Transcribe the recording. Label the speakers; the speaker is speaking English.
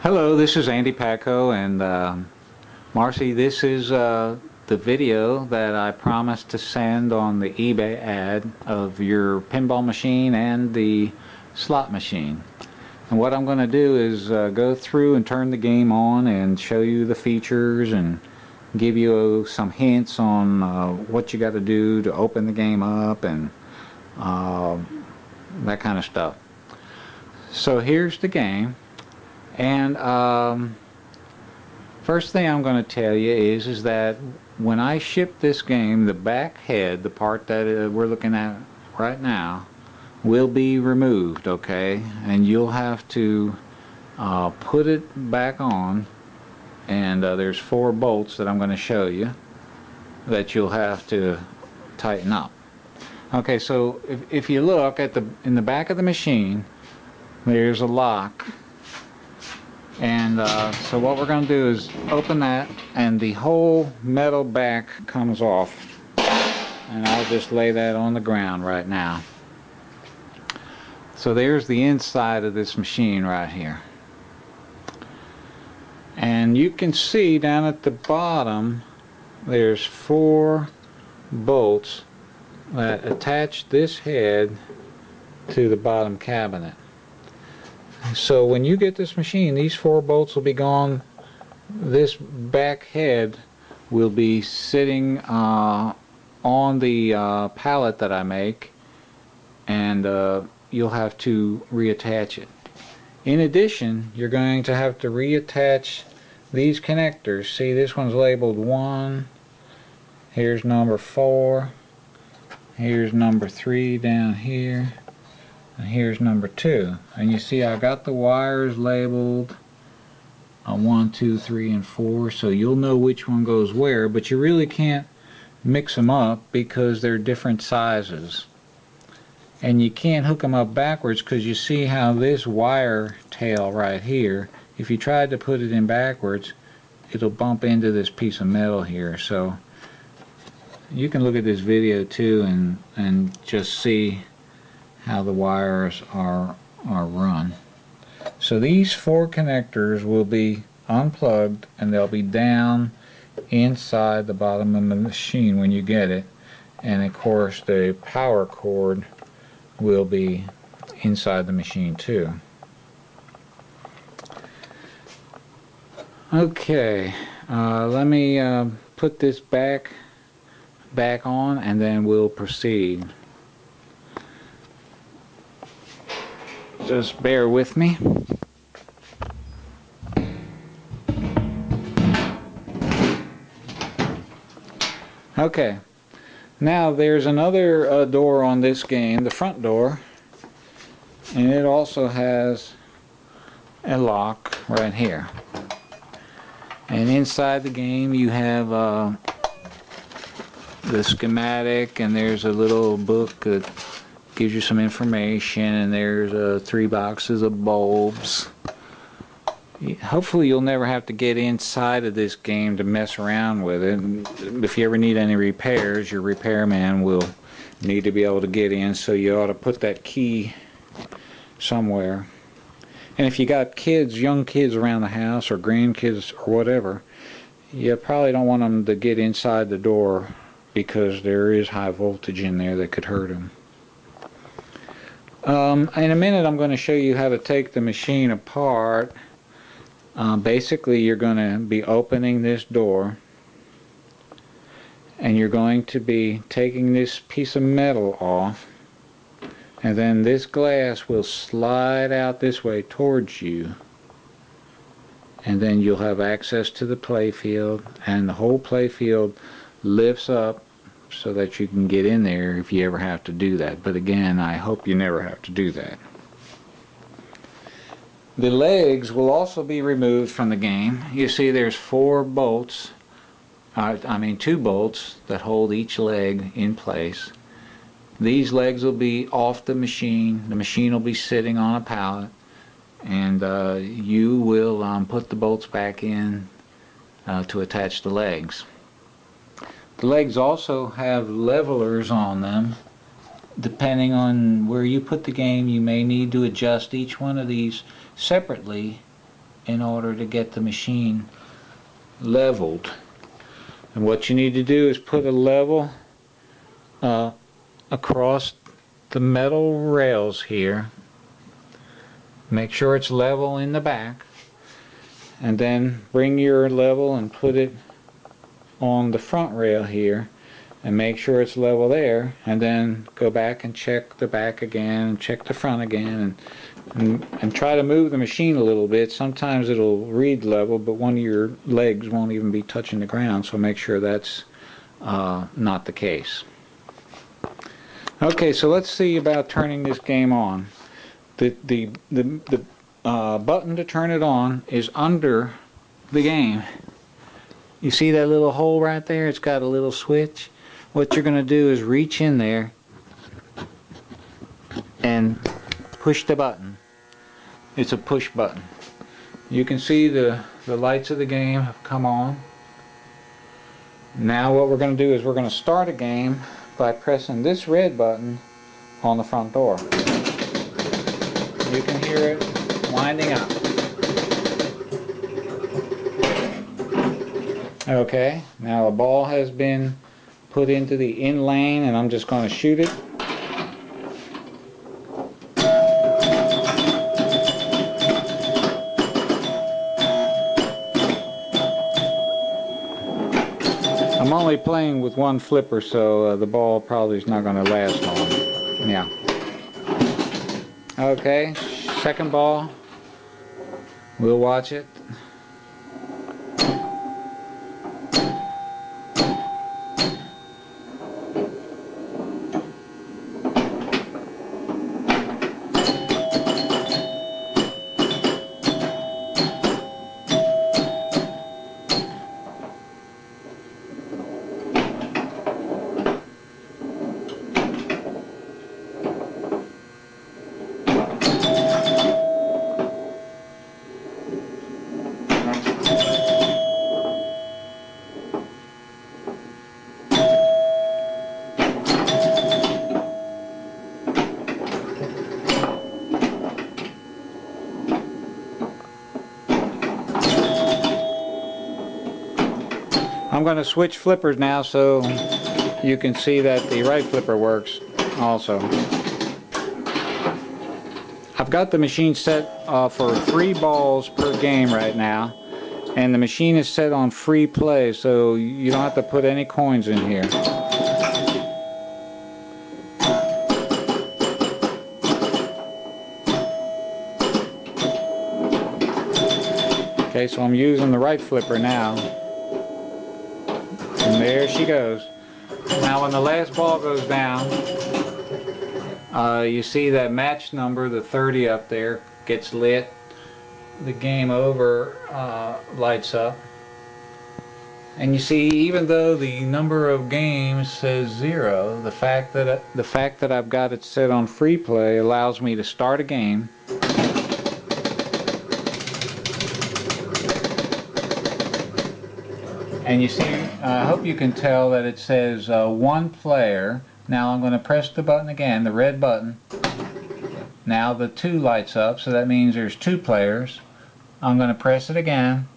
Speaker 1: Hello, this is Andy Packo, and Marcy, this is the video that I promised to send on the eBay ad of your pinball machine and the slot machine. And what I'm going to do is go through and turn the game on and show you the features and give you some hints on what you got to do to open the game up and that kind of stuff. So here's the game. And first thing I'm going to tell you is that when I ship this game, the back head, the part that we're looking at right now, will be removed, okay? And you'll have to put it back on, and there's 4 bolts that I'm going to show you that you'll have to tighten up. Okay, so if you look at in the back of the machine, there's a lock. And so what we're going to do is open that, and the whole metal back comes off, and I'll just lay that on the ground right now. So there's the inside of this machine right here, and you can see down at the bottom there's 4 bolts that attach this head to the bottom cabinet. So when you get this machine, these 4 bolts will be gone. This back head will be sitting on the pallet that I make, and you'll have to reattach it. In addition, you're going to have to reattach these connectors. See, this one's labeled 1. Here's number 4. Here's number 3 down here. And here's number 2, and you see I got the wires labeled 1, 2, 3, and 4, so you'll know which one goes where, but you really can't mix them up because they're different sizes. And you can't hook them up backwards because you see how this wire tail right here, if you tried to put it in backwards, it'll bump into this piece of metal here. So you can look at this video too and just see how the wires are run. So these 4 connectors will be unplugged, and they'll be down inside the bottom of the machine when you get it, and of course the power cord will be inside the machine too. Okay, let me put this back on, and then we'll proceed. Just bear with me. Okay, now there's another door on this game, the front door, and it also has a lock right here. And inside the game you have the schematic, and there's a little book that gives you some information, and there's 3 boxes of bulbs. Hopefully you'll never have to get inside of this game to mess around with it. If you ever need any repairs, your repairman will need to be able to get in, so you ought to put that key somewhere. And if you got kids, young kids around the house, or grandkids or whatever, you probably don't want them to get inside the door because there is high voltage in there that could hurt them. In a minute I'm going to show you how to take the machine apart. Basically you're going to be opening this door, and you're going to be taking this piece of metal off, and then this glass will slide out this way towards you, and then you'll have access to the play field, and the whole play field lifts up so that you can get in there if you ever have to do that. But again, I hope you never have to do that. The legs will also be removed from the game. You see there's 4 bolts, 2 bolts that hold each leg in place. These legs will be off the machine. The machine will be sitting on a pallet, and you will put the bolts back in to attach the legs. The legs also have levelers on them. Depending on where you put the game, you may need to adjust each one of these separately in order to get the machine leveled. And what you need to do is put a level across the metal rails here. Make sure it's level in the back, and then bring your level and put it on the front rail here and make sure it's level there, and then go back and check the back again and check the front again, and try to move the machine a little bit. Sometimes it'll read level, but one of your legs won't even be touching the ground, so make sure that's not the case. Okay, so let's see about turning this game on. The button to turn it on is under the game. You see that little hole right there? It's got a little switch. What you're going to do is reach in there and push the button. It's a push button. You can see the lights of the game have come on. Now what we're going to do is we're going to start a game by pressing this red button on the front door. You can hear it winding up. Okay, now a ball has been put into the in lane, and I'm just going to shoot it. I'm only playing with one flipper, so the ball probably is not going to last long. Yeah. Okay, second ball. We'll watch it. I'm going to switch flippers now so you can see that the right flipper works also. I've got the machine set for 3 balls per game right now, and the machine is set on free play, so you don't have to put any coins in here. Okay, so I'm using the right flipper now. And there she goes. Now when the last ball goes down, you see that match number, the 30 up there, gets lit. The game over lights up. And you see, even though the number of games says 0, the fact that I've got it set on free play allows me to start a game. And you see, I hope you can tell that it says 1 player. Now I'm going to press the button again, the red button. Now the 2 lights up, so that means there's 2 players. I'm going to press it again.